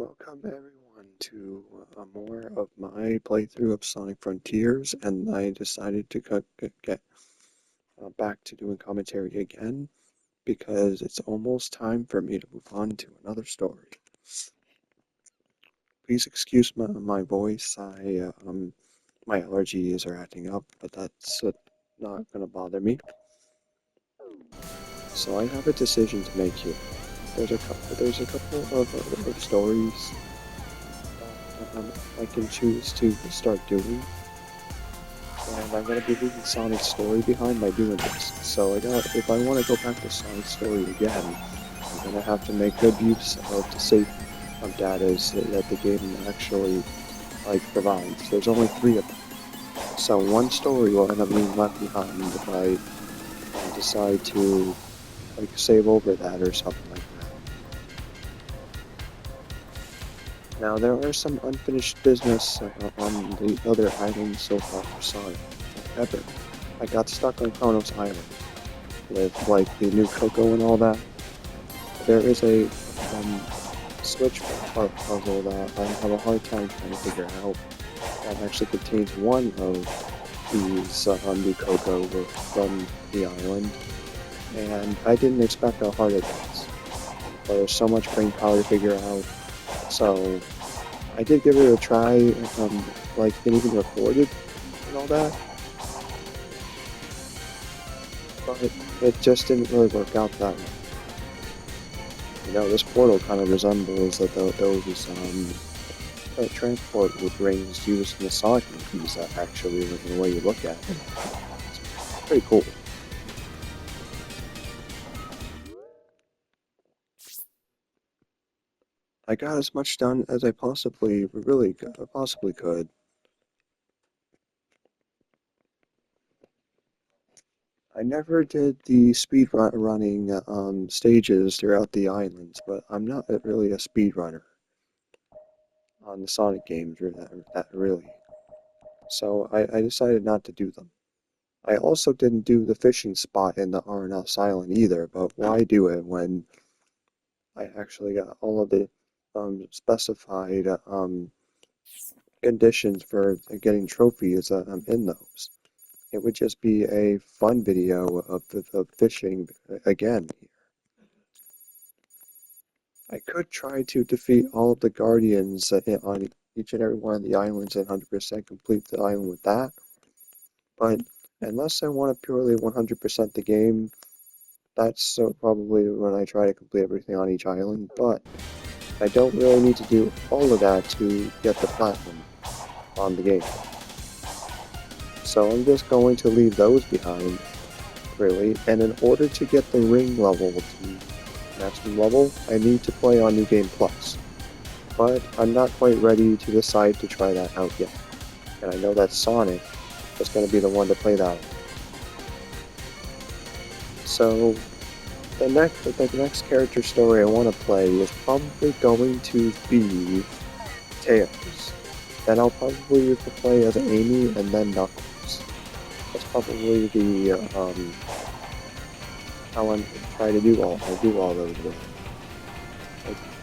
Welcome everyone to more of my playthrough of Sonic Frontiers, and I decided to get back to doing commentary again because it's almost time for me to move on to another story. Please excuse my voice. My allergies are acting up, but that's not gonna bother me. So I have a decision to make here. There's a couple of stories that I can choose to start doing. And I'm gonna be leaving Sonic's story behind by doing this. So if I want to go back to Sonic's story again, I'm gonna have to make good use of the save data that the game actually provides. There's only 3 of them, so one story will end up being left behind if I decide to save over that or something like that. Now there are some unfinished business on the other islands so far for Sonic. However, I got stuck on Kronos Island with the new Coco and all that. There is a switch puzzle that I have a hard time trying to figure out that actually contains one of these new Coco from the island, and I didn't expect how hard it was. But there's so much brain power to figure out, so I did give it a try, and even recorded and all that, but it just didn't really work out that way. You know, this portal kind of resembles those transport rings used in the Sonic movies, actually, the way you look at it. It's pretty cool. I got as much done as I possibly could. I never did the running stages throughout the islands, but I'm not really a speedrunner on the Sonic games that really. So I decided not to do them. I also didn't do the fishing spot in the RNS Island either, but why do it when I actually got all of the specified conditions for getting trophies in those? It would just be a fun video of fishing again. I could try to defeat all of the Guardians on each and every one of the islands and 100% complete the island with that, but unless I want to purely 100% the game, that's probably when I try to complete everything on each island, but I don't really need to do all of that to get the platinum on the game. So I'm just going to leave those behind, really, and in order to get the ring level to maximum level, I need to play on New Game Plus. But I'm not quite ready to decide to try that out yet, and I know that Sonic is going to be the one to play that. So the next character story I want to play is probably going to be Tails. Then I'll probably play as Amy and then Knuckles. That's probably the how I'm trying to do all those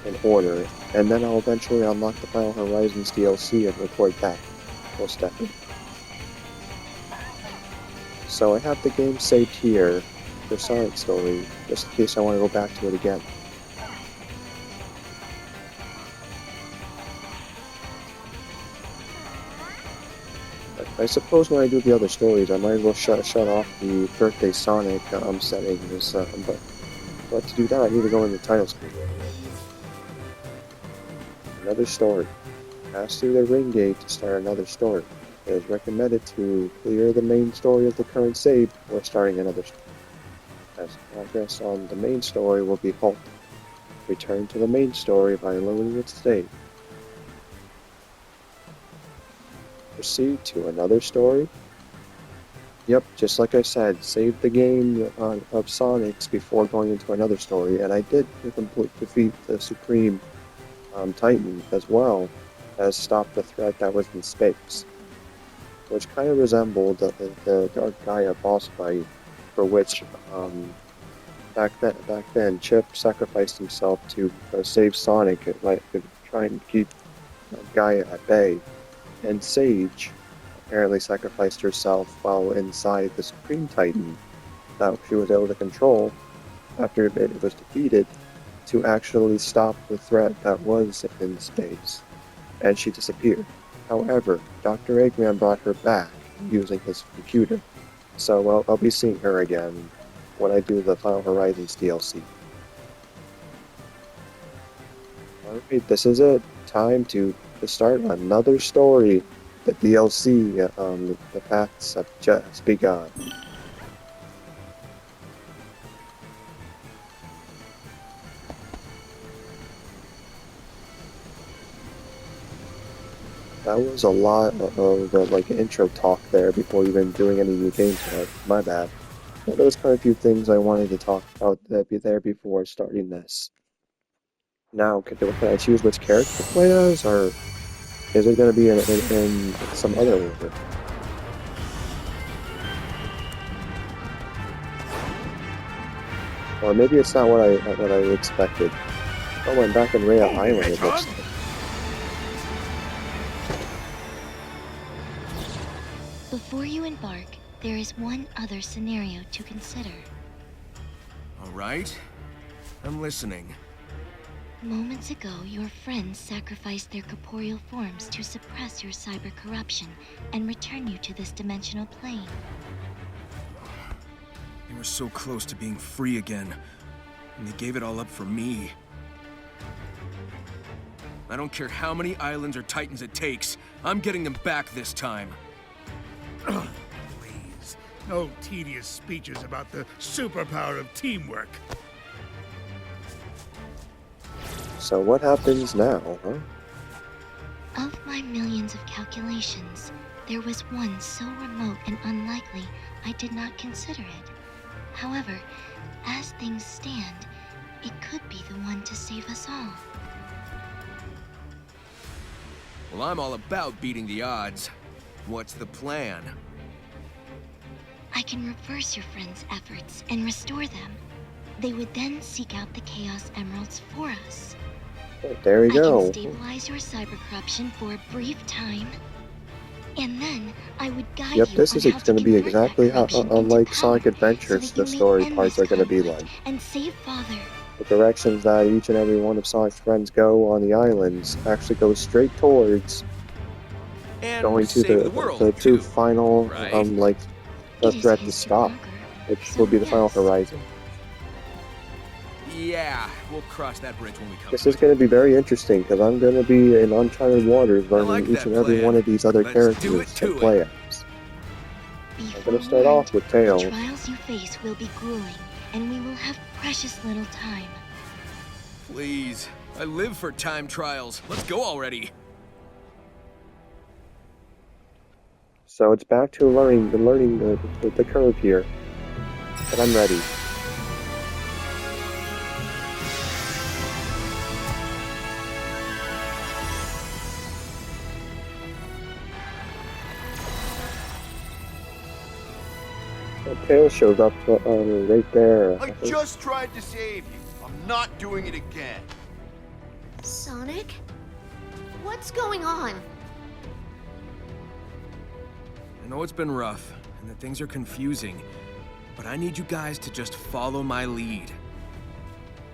in order, and then I'll eventually unlock the Final Horizons DLC and record that most definitely. So I have the game saved here for Sonic Story, just in case I want to go back to it again. I suppose when I do the other stories, I might as well shut off the Birthday Sonic settings, but to do that, I need to go in the title screen. Another story. Pass through the ring gate to start another story. It is recommended to clear the main story of the current save before starting another story, as progress on the main story will be halted. Return to the main story by loading its save. Proceed to another story. Yep, just like I said, save the game of Sonic's before going into another story, and I did defeat the Supreme Titan as well as stop the threat that was in space, which kind of resembled the Dark Gaia boss fight, for which back then Chip sacrificed himself to save Sonic trying to keep Gaia at bay, and Sage apparently sacrificed herself while inside the Supreme Titan that she was able to control after it was defeated to actually stop the threat that was in space, and she disappeared. However, Dr. Eggman brought her back using his computer, so I'll be seeing her again when I do the Final Horizons DLC. Alright, this is it. Time to start another story. The DLC, the paths have just begun. That was a lot of like intro talk there before even doing any new gameplay. My bad. But there was quite a few things I wanted to talk about that be there before starting this. Now, can I choose which character to play as, or is it going to be in some other order? Or maybe it's not what I expected. Oh, I'm back in Rhea Island, it looks like. Before you embark, there is one other scenario to consider. All right. I'm listening. Moments ago, your friends sacrificed their corporeal forms to suppress your cyber corruption and return you to this dimensional plane. They were so close to being free again, and they gave it all up for me. I don't care how many islands or titans it takes, I'm getting them back this time. Please, no tedious speeches about the superpower of teamwork. So what happens now, huh? Of my millions of calculations, there was one so remote and unlikely I did not consider it. However, as things stand, it could be the one to save us all. Well, I'm all about beating the odds. What's the plan? I can reverse your friends' efforts and restore them. They would then seek out the Chaos Emeralds for us. There we go. I can stabilize your cyber corruption for a brief time, and then I would guide you. Yep, this is going to be exactly how, unlike Sonic so Adventures, the story parts are going to be like. And save Father. The directions that each and every one of Sonic's friends go on the islands actually goes straight towards And going to save the world, the true too, final, right? like, the It is threat to his stop, conquer, which so will be the Final yes. Horizon. Yeah, we'll cross that bridge when we come This to is it. going to be very interesting, because I'm going to be in uncharted waters learning like each that and every plan. one of these other Let's characters do it to to play it. as. Be I'm going to start off with forewarned, Tails. the trials you face will be grueling, and we will have precious little time. Please, I live for time trials. Let's go already. So it's back to learning the curve here. But I'm ready. Tails shows up right there. I just tried to save you. I'm not doing it again. Sonic? What's going on? I know it's been rough, and that things are confusing, but I need you guys to just follow my lead.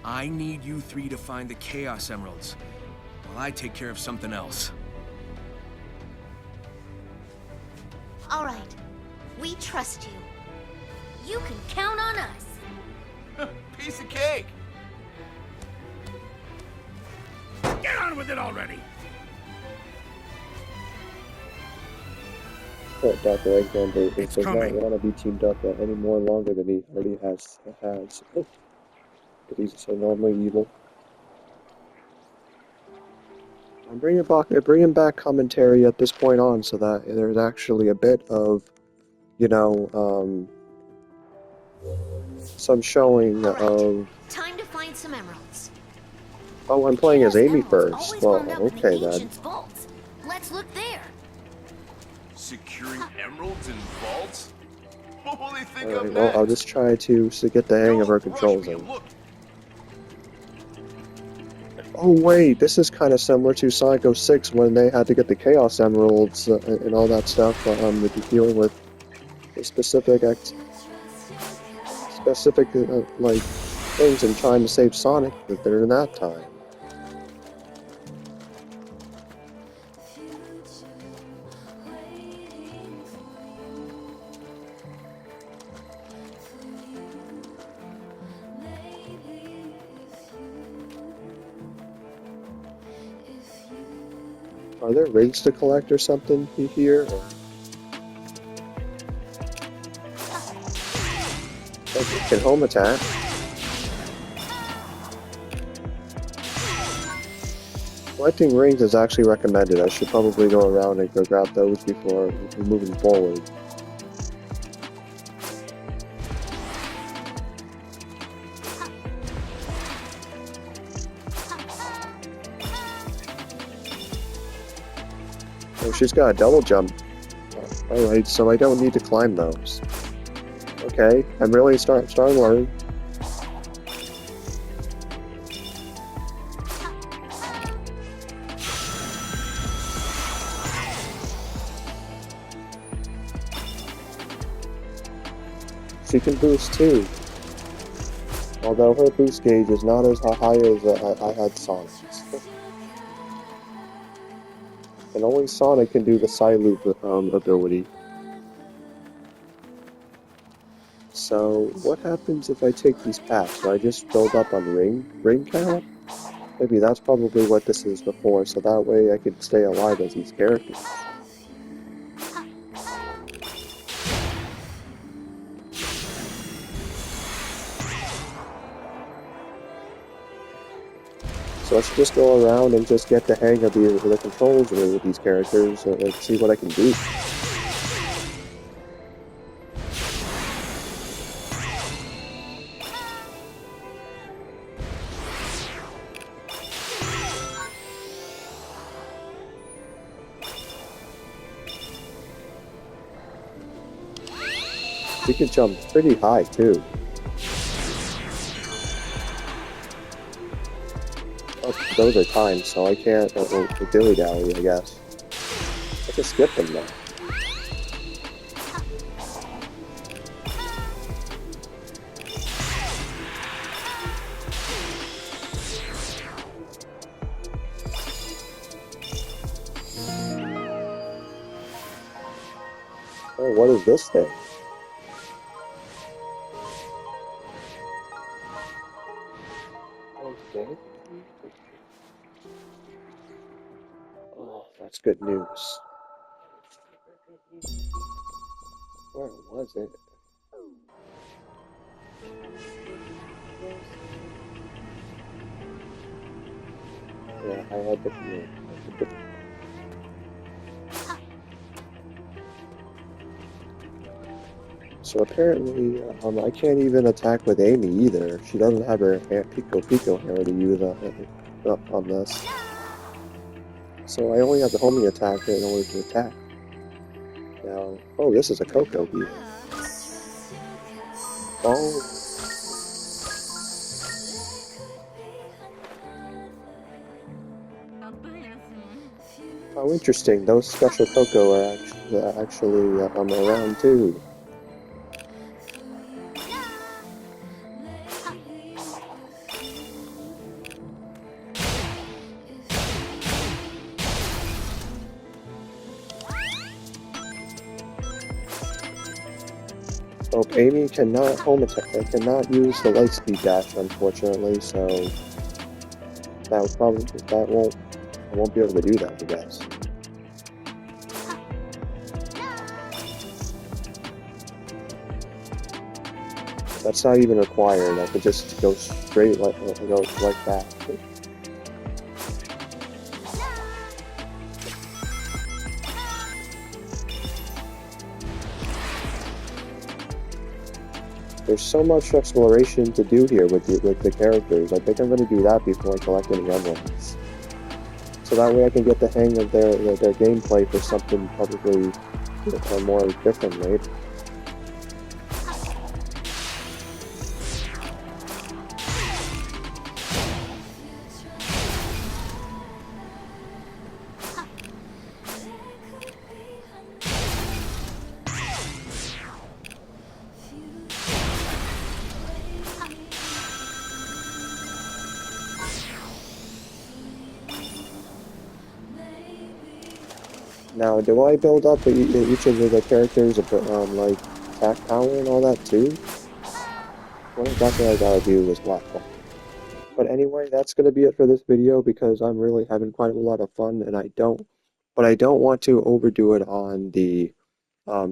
I need you three to find the Chaos Emeralds, while I take care of something else. All right. We trust you. You can count on us. Piece of cake. Get on with it already! Dr. Eggman It's does not coming. want to be teamed up any more longer than he already has. Because he's so normally evil. I'm bringing back commentary at this point on, so that there's actually a bit of, you know, some showing All right. of. Time to find some emeralds. Oh, I'm playing as Chaos Amy emeralds first. always Well, wound up in the okay then. ancient's vaults. Let's look there. Securing emeralds in vaults? What will they think Alright, of well, next? I'll just try to get the hang of her Don't rush controls me, in. look. Oh wait, this is kind of similar to Sonic 06 when they had to get the Chaos Emeralds and all that stuff. With dealing with the specific like things and trying to save Sonic during that time. Are there rings to collect or something here? Or... Oh, you can home attack. Collecting rings is actually recommended. I should probably go around and go grab those before moving forward. Oh, she's got a double jump. Alright, so I don't need to climb those. Okay, I'm really starting to learn. She can boost too. Although her boost gauge is not as high as I had Sonic's. And only Sonic can do the side loop ability. So, what happens if I take these paths? Do I just build up on ring count? Maybe that's probably what this is before, so that way I could stay alive as these characters. So I should just go around and just get the hang of the controls with these characters and see what I can do. She can jump pretty high too. Oh, those are timed, so I can't dilly-dally, I guess. I can skip them though. Oh, what is this thing? Okay. Oh, that's good news. Where was it? Yeah, I had the feeling. So apparently, I can't even attack with Amy either. She doesn't have her Pico hair to use on this. So I only have the homing attack in order to attack. Now, oh, this is a Coco here. Oh. Oh, interesting. Those special Coco are actually around too. Oh, Amy cannot home attack. I cannot use the light speed dash, unfortunately. So I won't be able to do that, I guess. That's not even required. I could just go straight like that. There's so much exploration to do here with the characters. I think I'm going to do that before I collect any emeralds. So that way I can get the hang of their gameplay for something probably more different later. Now, do I build up each of the characters, like, attack power and all that too? What exactly I gotta do as well? But anyway, that's gonna be it for this video because I'm really having quite a lot of fun and I don't want to overdo it on the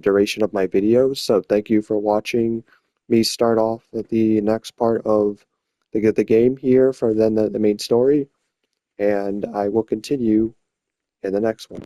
duration of my videos. So thank you for watching me start off with the next part of the game here for then the main story, and I will continue in the next one.